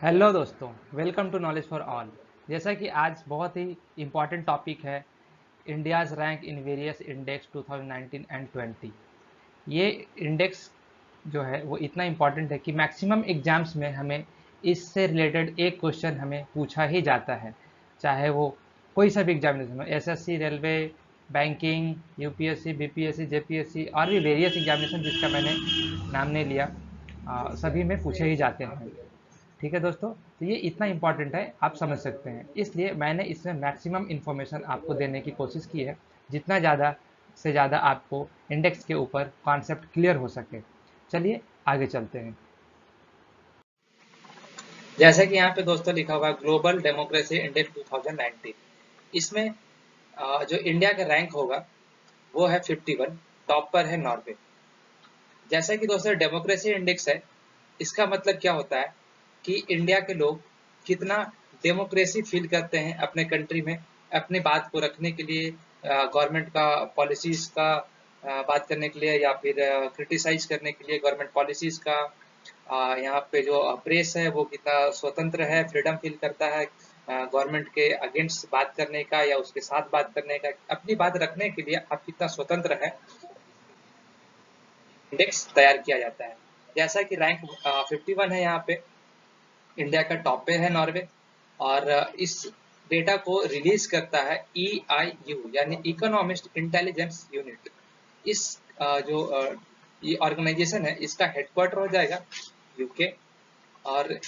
Hello दोस्तों, welcome to knowledge for all. जैसा कि आज बहुत ही इम्पॉर्टेंट टॉपिक है, India's rank in various index 2019 and 20। ये इंडेक्स जो है वो इतना इम्पॉर्टेंट है कि मैक्सिमम एग्जाम्स में हमें इससे रिलेटेड एक क्वेश्चन हमें पूछा ही जाता है, चाहे वो कोई सा भी एग्जामिनेशन हो, SSC, railway, banking, UPSC, BPSC, JPSC और भी वेरियस एग्जामिनेशन जिसका मैंने नाम नहीं लिया, सभी में पूछे ही जाते हैं। ठीक है दोस्तों, तो ये इतना इम्पॉर्टेंट है, आप समझ सकते हैं। इसलिए मैंने इसमें मैक्सिमम इन्फॉर्मेशन आपको देने की कोशिश की है, जितना ज़्यादा से ज़्यादा आपको इंडेक्स के ऊपर कॉन्सेप्ट क्लियर हो सके। चलिए आगे चलते हैं। जैसा कि यहाँ पे दोस्तों लिखा हुआ है ग्लोबल डेमोक्रेसी इंडेक्स 2019। इसमें जो इंडिया का रैंक होगा वो है 51। टॉप पर है नॉर्वे। जैसा कि दोस्तों डेमोक्रेसी इंडेक्स है, इसका मतलब क्या होता है कि इंडिया के लोग कितना डेमोक्रेसी फील करते हैं अपने कंट्री में, अपनी बात को रखने के लिए, गवर्नमेंट का पॉलिसीज का बात करने के लिए, या फिर क्रिटिसाइज करने के लिए गवर्नमेंट पॉलिसीज का। यहाँ पे जो प्रेस है वो कितना स्वतंत्र है, फ्रीडम फील करता है गवर्नमेंट के अगेंस्ट बात करने का या उसके साथ बात करने का, अपनी बात रखने के लिए आप कितना स्वतंत्र है, इंडेक्स तैयार किया जाता है। जैसा कि रैंक 51 है यहाँ पे, इंडिया का टॉप पे है नॉर्वे। और इस डेटा को रिलीज करता है EIU यानी इकोनॉमिस्ट इंटेलिजेंस यूनिट। इस जो ये ऑर्गेनाइजेशन है, इसका हेडक्वार्टर हो जाएगा यूके। और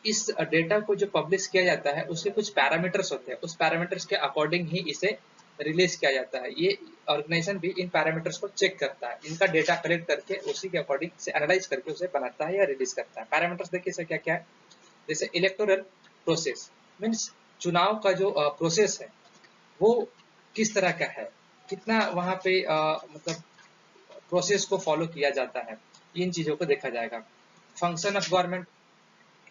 इस डेटा को जो पब्लिश किया जाता है उसके कुछ पैरामीटर्स होते हैं, उस पैरामीटर्स के अकॉर्डिंग ही इसे रिलीज किया जाता है। ये ऑर्गेनाइजेशन भी इन पैरामीटर्स को चेक करता है, इनका डेटा कलेक्ट करके उसी के अकॉर्डिंग से एनालाइज करके उसे बनाता है या रिलीज करता है। पैरामीटर्स देखिए सर क्या क्या है। जैसे इलेक्टोरल प्रोसेस, मीन्स चुनाव का जो प्रोसेस है वो किस तरह का है, कितना वहाँ पे मतलब प्रोसेस को फॉलो किया जाता है, इन चीजों को देखा जाएगा। फंक्शन ऑफ गवर्नमेंट,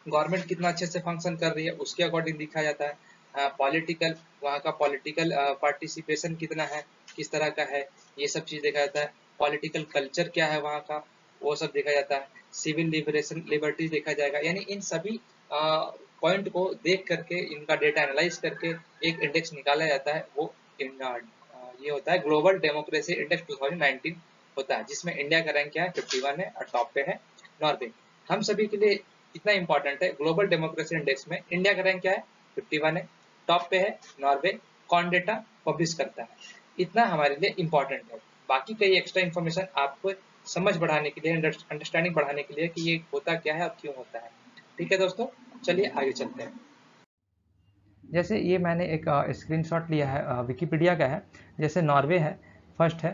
गवर्नमेंट कितना अच्छे से फंक्शन कर रही है उसके अकॉर्डिंग दिखा जाता है। पॉलिटिकल, वहाँ का पॉलिटिकल पार्टिसिपेशन कितना है, किस तरह का है, ये सब चीज देखा जाता है। पॉलिटिकल कल्चर क्या है वहाँ का, वो सब देखा जाता है। सिविल लिबरेशन लिबर्टी देखा जाएगा। यानी इन सभी पॉइंट को देख करके, इनका डेटा एनालाइज करके एक इंडेक्स निकाला जाता है। वो ये होता है ग्लोबल डेमोक्रेसी इंडेक्स 2019 होता है, जिसमें इंडिया का रैंक क्या है 51 है और टॉप पे है नॉर्वे। हम सभी के लिए इतना इंपॉर्टेंट है, ग्लोबल डेमोक्रेसी इंडेक्स में इंडिया का रैंक क्या है 51 है, टॉप पे है नॉर्वे। कौन डेटा पब्लिश करता है, इतना हमारे लिए इंपॉर्टेंट है। बाकी कई एक्स्ट्रा इन्फॉर्मेशन आपको समझ बढ़ाने के लिए, अंडरस्टैंडिंग बढ़ाने के लिए कि ये होता क्या है और क्यों होता है। ठीक है दोस्तों, चलिए आगे चलते हैं। जैसे ये मैंने एक स्क्रीनशॉट लिया है, विकिपीडिया का है। जैसे नॉर्वे है, फर्स्ट है।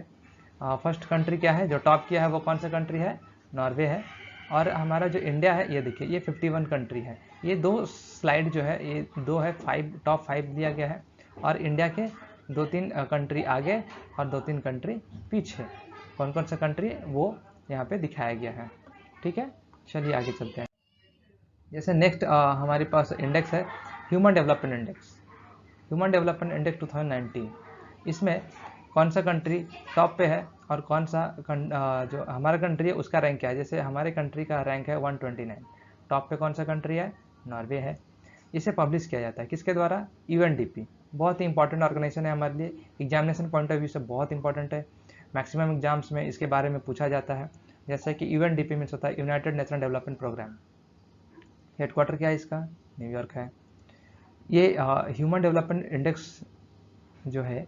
फर्स्ट कंट्री क्या है, जो टॉप किया है वो कौन सा कंट्री है, नॉर्वे है। और हमारा जो इंडिया है, ये देखिए ये 51 कंट्री है। ये दो स्लाइड जो है, ये दो है, टॉप 5 दिया गया है, और इंडिया के 2-3 कंट्री आगे और 2-3 कंट्री पीछे। कौन कौन सा कंट्री वो यहाँ पे दिखाया गया है। ठीक है, चलिए आगे चलते हैं। जैसे नेक्स्ट हमारे पास इंडेक्स है human development index. Human development index 2019, इसमें कौन सा कंट्री टॉप पे है और कौन सा जो हमारा कंट्री है उसका रैंक क्या है। जैसे हमारे कंट्री का रैंक है 129, टॉप पे कौन सा कंट्री है, नॉर्वे है। इसे पब्लिश किया जाता है किसके द्वारा, UNDP। बहुत ही इंपॉर्टेंट ऑर्गेनाइजेशन है हमारे लिए, एग्जामिनेशन पॉइंट ऑफ व्यू से बहुत इंपॉर्टेंट है। मैक्सिमम एग्जाम्स में इसके बारे में पूछा जाता है। जैसे कि UNDP मीन्स होता है United Nation development programme. Headquarter क्या है इसका, न्यूयॉर्क है। ये ह्यूमन डेवलपमेंट इंडेक्स जो है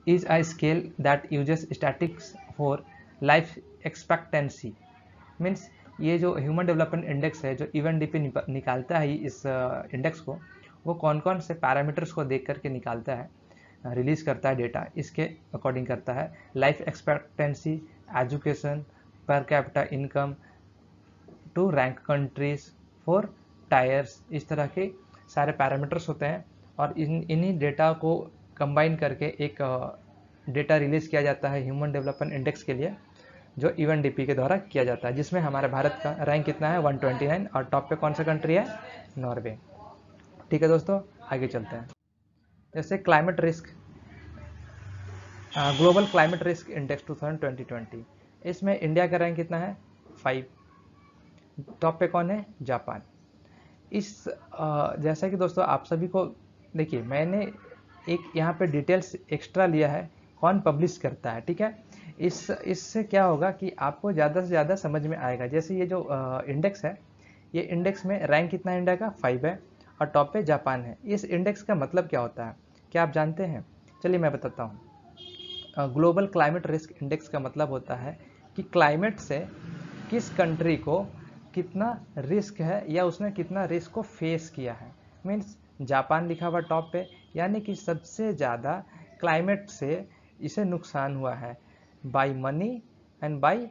is a scale that uses statistics for life expectancy। Means ये जो ह्यूमन डेवलपमेंट इंडेक्स है, जो UNDP निकालता है इस इंडेक्स को, वो कौन कौन से पैरामीटर्स को देख करके निकालता है, रिलीज करता है डेटा, इसके अकॉर्डिंग करता है। Life expectancy, education, per capita income, to rank countries, four tiers, इस तरह के सारे पैरामीटर्स होते हैं। और इन्हीं डेटा को कंबाइन करके एक डेटा रिलीज किया जाता है ह्यूमन डेवलपमेंट इंडेक्स के लिए, जो UNDP के द्वारा किया जाता है, जिसमें हमारे भारत का रैंक कितना है 129, और टॉप पे कौन सा कंट्री है, नॉर्वे। ठीक है दोस्तों, आगे चलते हैं। जैसे climate risk, global climate risk index 2020, इसमें इंडिया का रैंक कितना है 5, टॉप पे कौन है, जापान। जैसा कि दोस्तों आप सभी को देखिए, मैंने एक यहाँ पे डिटेल्स एक्स्ट्रा लिया है कौन पब्लिश करता है, ठीक है। इससे क्या होगा कि आपको ज़्यादा से ज़्यादा समझ में आएगा। जैसे ये जो इंडेक्स है, ये इंडेक्स में रैंक कितना इंडिया का 5 है और टॉप पे जापान है। इस इंडेक्स का मतलब क्या होता है, क्या आप जानते हैं? चलिए मैं बताता हूँ। ग्लोबल क्लाइमेट रिस्क इंडेक्स का मतलब होता है कि क्लाइमेट से किस कंट्री को कितना रिस्क है या उसने कितना रिस्क को फेस किया है। मीन्स जापान लिखा हुआ टॉप पे, यानी कि सबसे ज़्यादा क्लाइमेट से इसे नुकसान हुआ है by money and by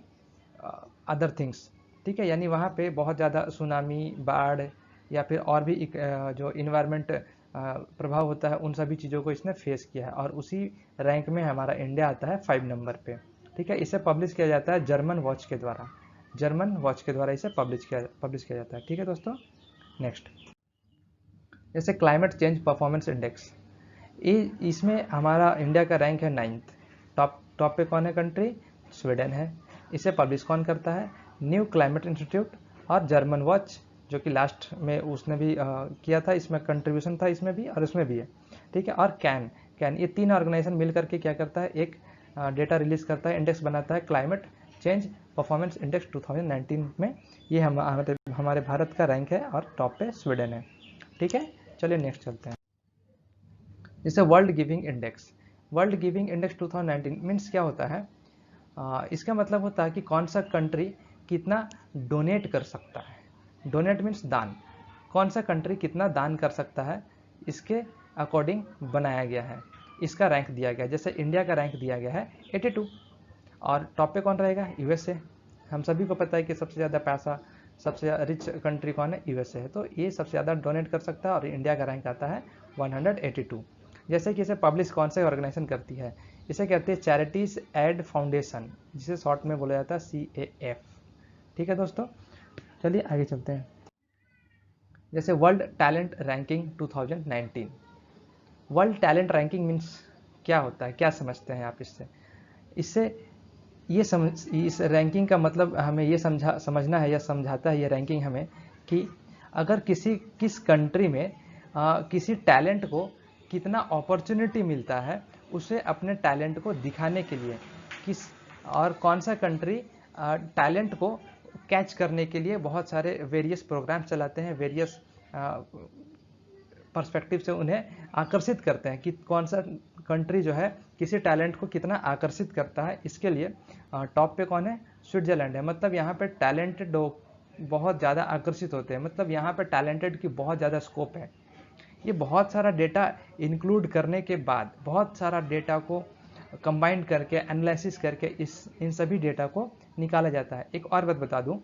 other things, ठीक है। यानी वहाँ पे बहुत ज़्यादा सुनामी, बाढ़ या फिर और भी जो इन्वायरमेंट प्रभाव होता है, उन सभी चीज़ों को इसने फेस किया है। और उसी रैंक में हमारा इंडिया आता है 5 नंबर पे, ठीक है। इसे पब्लिश किया जाता है जर्मन वॉच के द्वारा, जर्मन वॉच के द्वारा इसे पब्लिश किया जाता है, ठीक है दोस्तों। नेक्स्ट, जैसे क्लाइमेट चेंज परफॉर्मेंस इंडेक्स, इसमें हमारा इंडिया का रैंक है 9th। टॉप पे कौन है कंट्री? स्वीडन है। इसे पब्लिश कौन करता है? न्यू क्लाइमेट इंस्टीट्यूट और जर्मन वॉच, जो कि लास्ट में उसने भी किया था, इसमें कंट्रीब्यूशन था इसमें भी और इसमें भी है, ठीक है। और कैन ये 3 ऑर्गेनाइजेशन मिल करके क्या करता है, एक डेटा रिलीज करता है, इंडेक्स बनाता है, क्लाइमेट चेंज परफॉर्मेंस इंडेक्स 2019 में। ये हमारे भारत का रैंक है और टॉप पे स्वीडन है, ठीक है। चलिए नेक्स्ट चलते हैं। जैसे world giving index, world giving index 2019 means क्या होता है? इसका मतलब होता है कि कौन सा कंट्री कितना डोनेट कर सकता है। डोनेट मीन्स दान, कौन सा कंट्री कितना दान कर सकता है, इसके अकॉर्डिंग बनाया गया है, इसका रैंक दिया गया है। जैसे इंडिया का रैंक दिया गया है 82 और टॉप पे कौन रहेगा? यूएसए। हम सभी को पता है कि सबसे ज़्यादा पैसा, सबसे रिच कंट्री कौन है? यूएसए है। तो ये सबसे ज़्यादा डोनेट कर सकता है और इंडिया का रैंक आता है 182। जैसे कि इसे पब्लिश कौन से ऑर्गेनाइजेशन करती है? इसे कहते हैं चैरिटीज एड फाउंडेशन, जिसे शॉर्ट में बोला जाता है CAF, ठीक है दोस्तों। चलिए आगे चलते हैं। जैसे world talent ranking 2019, world talent ranking means क्या होता है, क्या समझते हैं आप इससे? इससे इस रैंकिंग का मतलब हमें ये समझना है या समझाता है ये रैंकिंग हमें कि अगर किस कंट्री में किसी टैलेंट को कितना अपॉर्चुनिटी मिलता है उसे अपने टैलेंट को दिखाने के लिए, और कौन सा कंट्री टैलेंट को कैच करने के लिए बहुत सारे वेरियस प्रोग्राम चलाते हैं, वेरियस पर्सपेक्टिव से उन्हें आकर्षित करते हैं कि कौन सा कंट्री जो है किसी टैलेंट को कितना आकर्षित करता है। इसके लिए टॉप पे कौन है? स्विट्जरलैंड है। मतलब यहाँ पे टैलेंटेड लोग बहुत ज़्यादा आकर्षित होते हैं, मतलब यहाँ पे टैलेंटेड की बहुत ज़्यादा स्कोप है। ये बहुत सारा डेटा इंक्लूड करने के बाद, बहुत सारा डेटा को कंबाइन करके, एनालिसिस करके इन सभी डेटा को निकाला जाता है। एक और बात बता दूं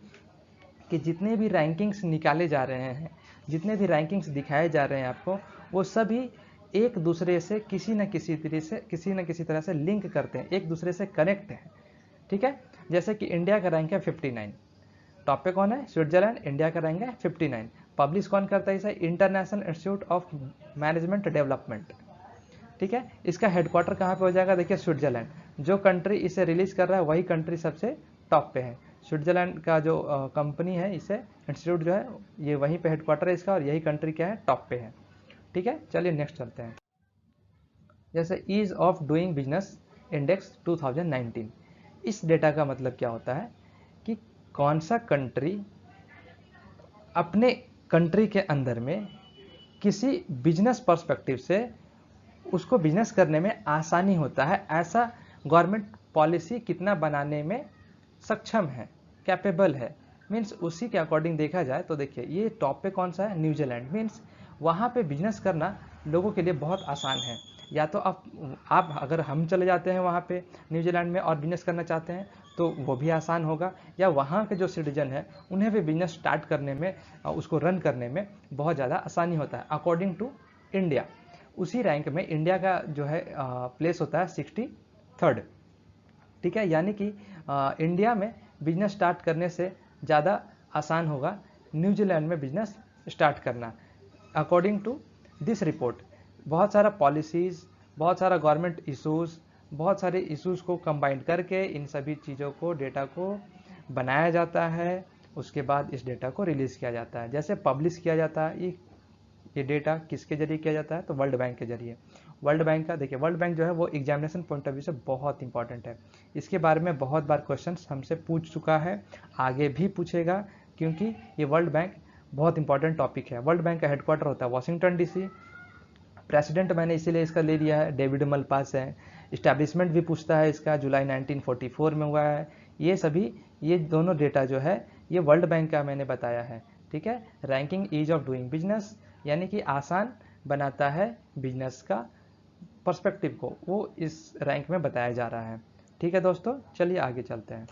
कि जितने भी रैंकिंग्स निकाले जा रहे हैं, जितने भी रैंकिंग्स दिखाए जा रहे हैं आपको, वो सभी एक दूसरे से किसी न किसी तरह से लिंक करते हैं, एक दूसरे से कनेक्ट हैं, ठीक है। जैसे कि इंडिया का रैंक है 59, टॉप पे कौन है? स्विट्जरलैंड। इंडिया का रैंक है 59। पब्लिश कौन करता है इसे? International institute of management development, ठीक है। इसका हेडक्वार्टर कहाँ पे हो जाएगा? देखिए स्विट्जरलैंड। जो कंट्री इसे रिलीज कर रहा है वही कंट्री सबसे टॉप पे है। स्विट्जरलैंड का जो कंपनी है, इसे इंस्टीट्यूट जो है, ये वहीं पे हेडक्वार्टर है इसका, और यही कंट्री क्या है? टॉप पे है, ठीक है। चलिए नेक्स्ट चलते हैं। जैसे ease of doing business index 2019, इस डेटा का मतलब क्या होता है कि कौन सा कंट्री अपने कंट्री के अंदर में किसी बिजनेस पर्सपेक्टिव से उसको बिजनेस करने में आसानी होता है, ऐसा गवर्नमेंट पॉलिसी कितना बनाने में सक्षम है, कैपेबल है। मीन्स उसी के अकॉर्डिंग देखा जाए तो देखिए ये टॉप पे कौन सा है? न्यूजीलैंड। मीन्स वहाँ पे बिजनेस करना लोगों के लिए बहुत आसान है। या तो आप अगर हम चले जाते हैं वहाँ पे न्यूजीलैंड में और बिजनेस करना चाहते हैं तो वो भी आसान होगा, या वहाँ के जो सिटीजन है उन्हें भी बिजनेस स्टार्ट करने में, उसको रन करने में बहुत ज़्यादा आसानी होता है। अकॉर्डिंग टू इंडिया, उसी रैंक में इंडिया का जो है प्लेस होता है 63rd, ठीक है। यानी कि इंडिया में बिजनेस स्टार्ट करने से ज़्यादा आसान होगा न्यूजीलैंड में बिजनेस स्टार्ट करना, अकॉर्डिंग टू दिस रिपोर्ट। बहुत सारा पॉलिसीज़, बहुत सारा गवर्नमेंट इशूज़, बहुत सारे इश्यूज़ को कंबाइन करके इन सभी चीज़ों को, डेटा को बनाया जाता है, उसके बाद इस डेटा को रिलीज़ किया जाता है। जैसे पब्लिश किया जाता है ये डेटा किसके जरिए किया जाता है, तो वर्ल्ड बैंक के जरिए। वर्ल्ड बैंक का देखिए, वर्ल्ड बैंक जो है वो एग्जामिनेशन पॉइंट ऑफ व्यू से बहुत इंपॉर्टेंट है। इसके बारे में बहुत बार क्वेश्चंस हमसे पूछ चुका है, आगे भी पूछेगा, क्योंकि ये वर्ल्ड बैंक बहुत इंपॉर्टेंट टॉपिक है। वर्ल्ड बैंक का हेडक्वार्टर होता है वाशिंगटन डीसी। प्रेसिडेंट मैंने इसीलिए इसका ले लिया है, डेविड मलपास है। इस्टेब्लिशमेंट भी पूछता है इसका, जुलाई 1944 में हुआ है। ये दोनों डेटा जो है ये वर्ल्ड बैंक का मैंने बताया है, ठीक है। Ranking ease of doing business, यानी कि आसान बनाता है बिजनेस का पर्सपेक्टिव को, वो इस रैंक में बताया जा रहा है, ठीक है दोस्तों। चलिए आगे चलते हैं।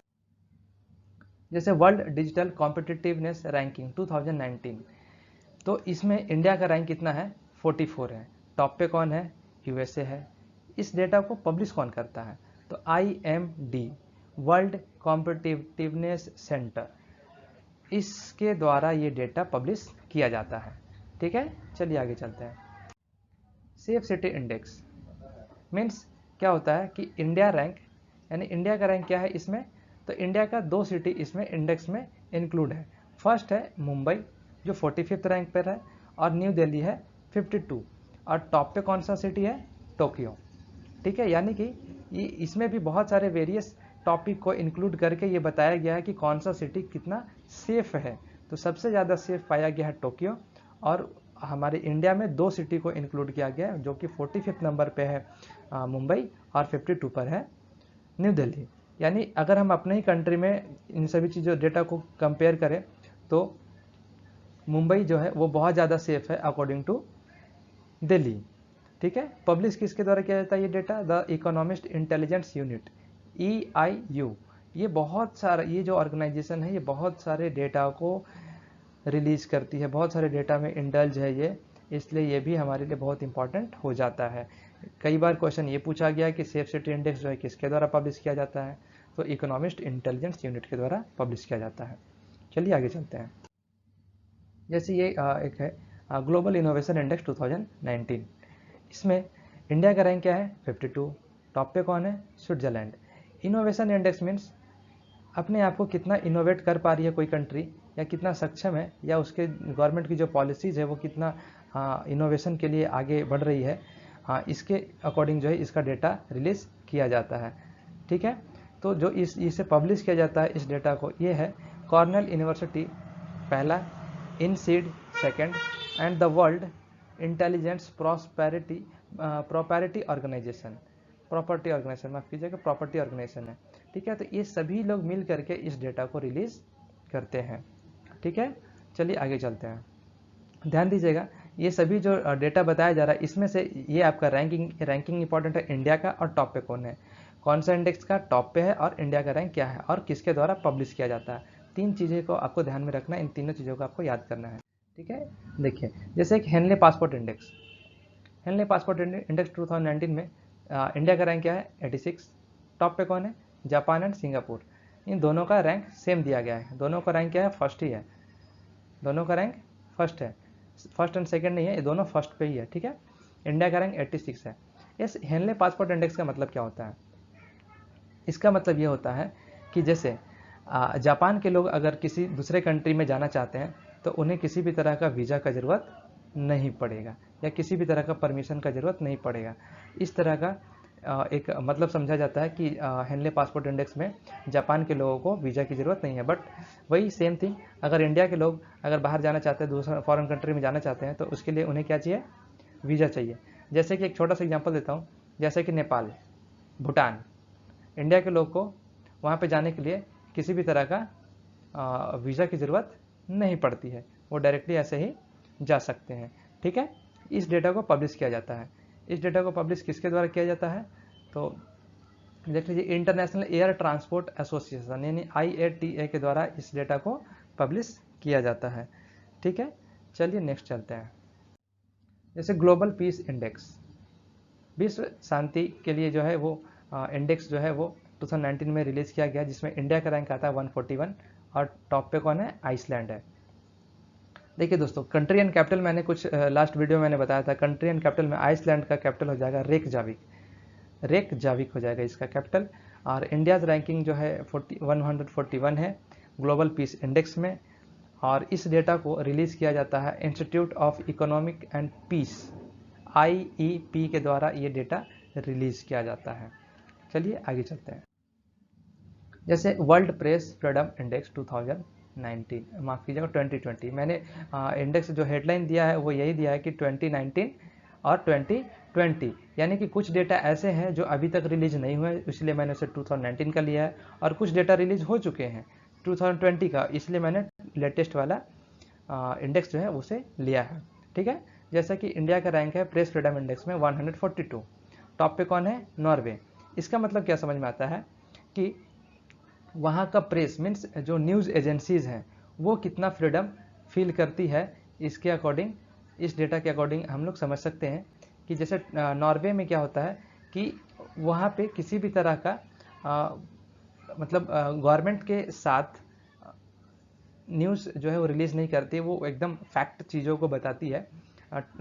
जैसे वर्ल्ड डिजिटल कॉम्पिटिटिवनेस रैंकिंग 2019, तो इसमें इंडिया का रैंक कितना है, 44 है। टॉप पे कौन है, यूएसए है। इस डेटा को पब्लिश कौन करता है, तो IMD वर्ल्ड कॉम्पिटिटिवनेस सेंटर, इसके द्वारा ये डेटा पब्लिश किया जाता है, ठीक है। चलिए आगे चलते हैं। सेफ सिटी इंडेक्स मीन्स क्या होता है कि इंडिया रैंक, यानी इंडिया का रैंक क्या है इसमें, तो इंडिया का 2 सिटी इसमें इंडेक्स में इंक्लूड है। फर्स्ट है मुंबई जो 45th रैंक पर है, और न्यू दिल्ली है 52, और टॉप पे कौन सा सिटी है, टोक्यो, ठीक है। यानी कि ये इसमें भी बहुत सारे वेरियस टॉपिक को इंक्लूड करके ये बताया गया है कि कौन सा सिटी कितना सेफ है। तो सबसे ज़्यादा सेफ पाया गया है टोक्यो, और हमारे इंडिया में 2 सिटी को इंक्लूड किया गया है, जो कि 45th नंबर पे है मुंबई, और 52 पर है न्यू दिल्ली। यानी अगर हम अपने ही कंट्री में इन सभी चीज़ों डेटा को कंपेयर करें तो मुंबई जो है वो बहुत ज़्यादा सेफ है अकॉर्डिंग टू दिल्ली, ठीक है। पब्लिश किसके द्वारा किया जाता है ये data, the economist intelligence unit EIU। ये बहुत सारा, ये जो ऑर्गेनाइजेशन है ये बहुत सारे डेटा को रिलीज करती है, बहुत सारे डेटा में इंडल्ज है ये, इसलिए ये भी हमारे लिए बहुत इंपॉर्टेंट हो जाता है। कई बार क्वेश्चन ये पूछा गया कि सेफ सिटी इंडेक्स जो है किसके द्वारा पब्लिश किया जाता है, तो इकोनॉमिस्ट इंटेलिजेंस यूनिट के द्वारा पब्लिश किया जाता है। चलिए आगे चलते हैं। जैसे ये एक है ग्लोबल इनोवेशन इंडेक्स 2019, इसमें इंडिया का रैंक क्या है, 52। टॉप पे कौन है, स्विट्जरलैंड। इनोवेशन इंडेक्स मीन्स अपने आप को कितना इनोवेट कर पा रही है कोई कंट्री, या कितना सक्षम है, या उसके गवर्नमेंट की जो पॉलिसीज़ है वो कितना इनोवेशन के लिए आगे बढ़ रही है, इसके अकॉर्डिंग जो है इसका डेटा रिलीज़ किया जाता है, ठीक है। तो जो इसे पब्लिश किया जाता है इस डेटा को, ये है कॉर्नेल यूनिवर्सिटी पहला, INSEAD second, and the world intelligence property organisation, माफ़ कीजिएगा, प्रॉपर्टी ऑर्गेनाइजेशन है, ठीक है। तो ये सभी लोग मिल करके इस डेटा को रिलीज़ करते हैं, ठीक है। चलिए आगे चलते हैं। ध्यान दीजिएगा, ये सभी जो डेटा बताया जा रहा है इसमें से ये आपका रैंकिंग इंपॉर्टेंट है इंडिया का, और टॉप पे कौन है, कौन सा इंडेक्स का टॉप पे है, और इंडिया का रैंक क्या है, और किसके द्वारा पब्लिश किया जाता है। 3 चीज़ें को आपको ध्यान में रखना है, इन तीनों चीज़ों को आपको याद करना है, ठीक है। देखिए जैसे एक हेनले पासपोर्ट इंडेक्स 2019 में इंडिया का रैंक क्या है, 86। टॉप पे कौन है, जापान एंड सिंगापुर। इन दोनों का रैंक सेम दिया गया है, दोनों का रैंक क्या है, फर्स्ट ही है, दोनों का रैंक फर्स्ट है, फर्स्ट एंड सेकंड नहीं है, ये दोनों फर्स्ट पे ही है, ठीक है। इंडिया का रैंक 86 है। इस हेनले पासपोर्ट इंडेक्स का मतलब क्या होता है, इसका मतलब ये होता है कि जैसे जापान के लोग अगर किसी दूसरे कंट्री में जाना चाहते हैं तो उन्हें किसी भी तरह का वीज़ा का ज़रूरत नहीं पड़ेगा, या किसी भी तरह का परमिशन का ज़रूरत नहीं पड़ेगा। इस तरह का एक मतलब समझा जाता है कि हेनले पासपोर्ट इंडेक्स में जापान के लोगों को वीज़ा की ज़रूरत नहीं है। बट वही सेम थिंग, अगर इंडिया के लोग अगर बाहर जाना चाहते हैं, दूसरा फॉरेन कंट्री में जाना चाहते हैं, तो उसके लिए उन्हें क्या चाहिए, वीज़ा चाहिए। जैसे कि एक छोटा सा एग्जांपल देता हूँ, जैसे कि नेपाल, भूटान, इंडिया के लोग को वहाँ पे जाने के लिए किसी भी तरह का वीज़ा की ज़रूरत नहीं पड़ती है, वो डायरेक्टली ऐसे ही जा सकते हैं, ठीक है। इस डेटा को पब्लिश किया जाता है। इस डेटा को पब्लिश किसके द्वारा किया जाता है, तो देख लीजिए, इंटरनेशनल एयर ट्रांसपोर्ट एसोसिएशन यानी IATA के द्वारा इस डेटा को पब्लिश किया जाता है, ठीक है। चलिए नेक्स्ट चलते हैं। जैसे ग्लोबल पीस इंडेक्स, विश्व शांति के लिए जो है वो इंडेक्स जो है वो 2019 में रिलीज़ किया गया, जिसमें इंडिया का रैंक आता है 141, और टॉप पे कौन है, आइसलैंड है। देखिए दोस्तों, कंट्री एंड कैपिटल मैंने कुछ लास्ट वीडियो में मैंने बताया था, कंट्री एंड कैपिटल में आइसलैंड का कैपिटल हो जाएगा रेकजाविक हो जाएगा इसका कैपिटल। और इंडियाज़ रैंकिंग जो है 141 है, ग्लोबल पीस इंडेक्स में, और इस डेटा को रिलीज़ किया जाता है institute of economic and peace IEP के द्वारा ये डेटा रिलीज़ किया जाता है। चलिए आगे चलते हैं। जैसे वर्ल्ड प्रेस फ्रीडम इंडेक्स 2019, माफ़ कीजिएगा 2020, मैंने इंडेक्स जो हेडलाइन दिया है वो यही दिया है कि 2019 और 2020, यानी कि कुछ डेटा ऐसे हैं जो अभी तक रिलीज नहीं हुए, इसलिए मैंने उसे 2019 का लिया है, और कुछ डेटा रिलीज हो चुके हैं 2020 का, इसलिए मैंने लेटेस्ट वाला इंडेक्स जो है उसे लिया है। ठीक है, जैसा कि इंडिया का रैंक है प्रेस फ्रीडम इंडेक्स में 142, टॉप पे कौन है? नॉर्वे। इसका मतलब क्या समझ में आता है कि वहाँ का प्रेस मीन्स जो न्यूज़ एजेंसीज़ हैं वो कितना फ्रीडम फील करती है, इसके अकॉर्डिंग, इस डेटा के अकॉर्डिंग हम लोग समझ सकते हैं कि जैसे नॉर्वे में क्या होता है कि वहाँ पे किसी भी तरह का मतलब गवर्नमेंट के साथ न्यूज़ जो है वो रिलीज़ नहीं करती, वो एकदम फैक्ट चीज़ों को बताती है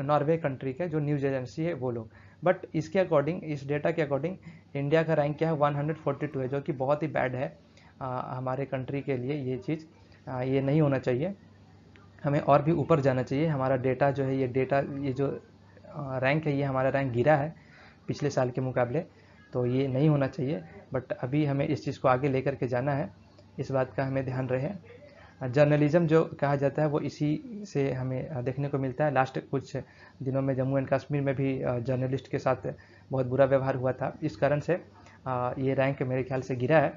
नॉर्वे कंट्री के जो न्यूज़ एजेंसी है वो लोग। बट इसके अकॉर्डिंग, इस डेटा के अकॉर्डिंग इंडिया का रैंक क्या है? 142 है, जो कि बहुत ही बैड है हमारे कंट्री के लिए। ये चीज़ ये नहीं होना चाहिए, हमें और भी ऊपर जाना चाहिए। हमारा डेटा जो है, ये डेटा, ये जो रैंक है, ये हमारा रैंक गिरा है पिछले साल के मुकाबले, तो ये नहीं होना चाहिए। बट अभी हमें इस चीज़ को आगे लेकर के जाना है, इस बात का हमें ध्यान रहे। जर्नलिज्म जो कहा जाता है वो इसी से हमें देखने को मिलता है। लास्ट कुछ दिनों में जम्मू एंड कश्मीर में भी जर्नलिस्ट के साथ बहुत बुरा व्यवहार हुआ था, इस कारण से ये रैंक मेरे ख्याल से गिरा है।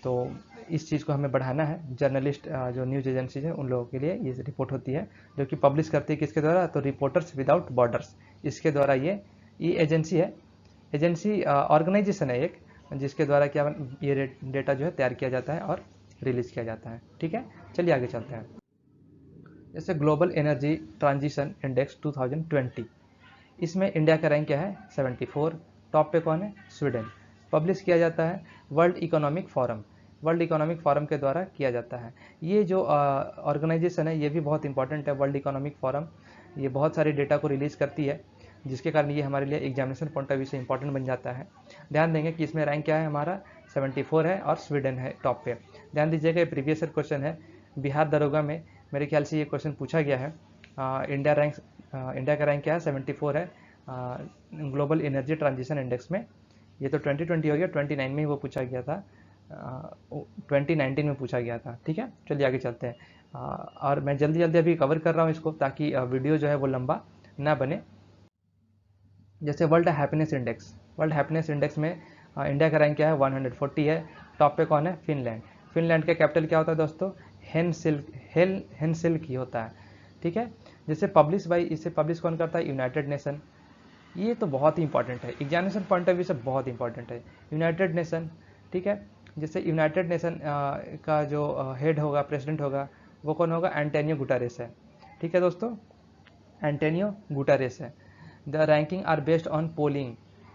तो इस चीज़ को हमें बढ़ाना है। जर्नलिस्ट जो न्यूज़ एजेंसीज है उन लोगों के लिए ये रिपोर्ट होती है, जो कि पब्लिश करती है किसके द्वारा? तो रिपोर्टर्स विदाउट बॉर्डर्स, इसके द्वारा ये एजेंसी है, एजेंसी ऑर्गेनाइजेशन है एक, जिसके द्वारा क्या ये डेटा जो है तैयार किया जाता है और रिलीज़ किया जाता है। ठीक है, चलिए आगे चलते हैं। जैसे ग्लोबल एनर्जी ट्रांजिशन इंडेक्स 2020, इसमें इंडिया का रैंक क्या है? 74, टॉप पे कौन है? स्वीडन। पब्लिश किया जाता है world economic forum, world economic forum के द्वारा किया जाता है। ये जो ऑर्गेनाइजेशन है ये भी बहुत इंपॉर्टेंट है, वर्ल्ड इकोनॉमिक फोरम। ये बहुत सारे डेटा को रिलीज़ करती है, जिसके कारण ये हमारे लिए एग्जामिनेशन पॉइंट ऑफ व्यू से इंपॉर्टेंट बन जाता है। ध्यान देंगे कि इसमें रैंक क्या है हमारा? 74 है और स्वीडन है टॉप पे। ध्यान दीजिएगा, ये प्रीवियस ईयर क्वेश्चन है, बिहार दरोगा में मेरे ख्याल से ये क्वेश्चन पूछा गया है। इंडिया का रैंक क्या है? 74 है ग्लोबल एनर्जी ट्रांजिशन इंडेक्स में। ये तो 2020 हो गया, 29 में ही वो पूछा गया था, 2019 में पूछा गया था। ठीक है, चलिए आगे चलते हैं। और मैं जल्दी जल्दी अभी कवर कर रहा हूँ इसको, ताकि वीडियो जो है वो लंबा ना बने। जैसे world happiness index, world happiness index में इंडिया का रैंक क्या है? 140 है, टॉप पे कौन है? फिनलैंड। फिनलैंड का कैपिटल क्या होता है दोस्तों? हेलसिंकी होता है। ठीक है, जैसे पब्लिश बाई, इसे पब्लिश कौन करता है? United nation. ये तो बहुत ही इंपॉर्टेंट है, एग्जामिनेशन पॉइंट ऑफ व्यू से बहुत इंपॉर्टेंट है यूनाइटेड नेशन। ठीक है, जैसे यूनाइटेड नेशन का जो हेड होगा, प्रेसिडेंट होगा, वो कौन होगा? एंटोनियो गुटेरेस है। ठीक है दोस्तों, एंटोनियो गुटेरेस है। The ranking are based on polling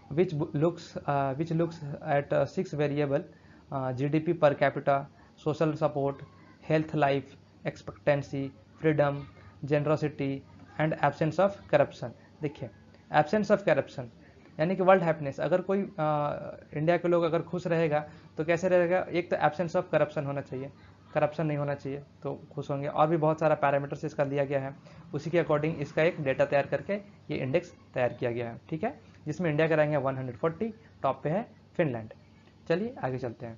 which looks at 6 variable: GDP per capita, social support, health, life expectancy, freedom, generosity and absence of corruption। देखिए, एब्सेंस ऑफ करप्शन यानी कि world happiness, अगर कोई India के लोग अगर खुश रहेगा तो कैसे रहेगा? एक तो एब्सेंस ऑफ करप्शन होना चाहिए, करप्शन नहीं होना चाहिए तो खुश होंगे। और भी बहुत सारा पैरामीटर्स इसका दिया गया है, उसी के अकॉर्डिंग इसका एक डेटा तैयार करके ये इंडेक्स तैयार किया गया है। ठीक है, जिसमें इंडिया का रैंक है 140, टॉप पे है फिनलैंड। चलिए आगे चलते हैं।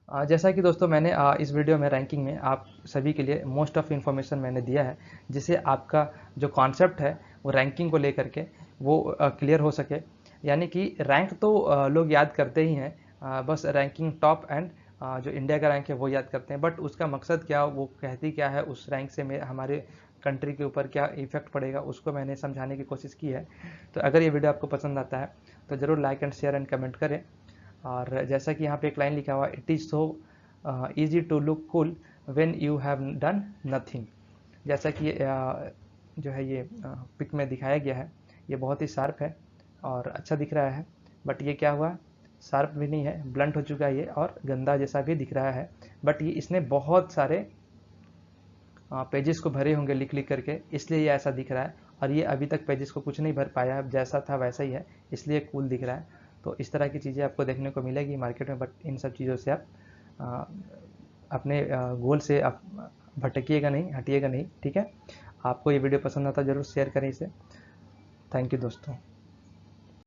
जैसा कि दोस्तों मैंने इस वीडियो में रैंकिंग में आप सभी के लिए मोस्ट ऑफ इन्फॉर्मेशन मैंने दिया है, जिससे आपका जो कॉन्सेप्ट है वो रैंकिंग को लेकर के वो क्लियर हो सके। यानी कि रैंक तो लोग याद करते ही हैं, बस रैंकिंग टॉप एंड जो इंडिया का रैंक है वो याद करते हैं, बट उसका मकसद क्या, वो कहती क्या है, उस रैंक से में हमारे कंट्री के ऊपर क्या इफेक्ट पड़ेगा, उसको मैंने समझाने की कोशिश की है। तो अगर ये वीडियो आपको पसंद आता है तो ज़रूर like and share and comment करें। और जैसा कि यहाँ पे एक लाइन लिखा हुआ, it is so easy to look cool when you have done nothing. जैसा कि जो है ये पिक में दिखाया गया है, ये बहुत ही शार्प है और अच्छा दिख रहा है, बट ये क्या हुआ, शार्प भी नहीं है, ब्लंट हो चुका है ये, और गंदा जैसा भी दिख रहा है। बट ये इसने बहुत सारे पेजेस को भरे होंगे लिख लिख करके, इसलिए ये ऐसा दिख रहा है। और ये अभी तक पेजेस को कुछ नहीं भर पाया है, जैसा था वैसा ही है, इसलिए कूल दिख रहा है। तो इस तरह की चीज़ें आपको देखने को मिलेगी मार्केट में, बट इन सब चीज़ों से आप अपने गोल से आप भटकिएगा नहीं, हटिएगा नहीं, ठीक है। आपको ये वीडियो पसंद आता ज़रूर शेयर करें इसे। थैंक यू दोस्तों।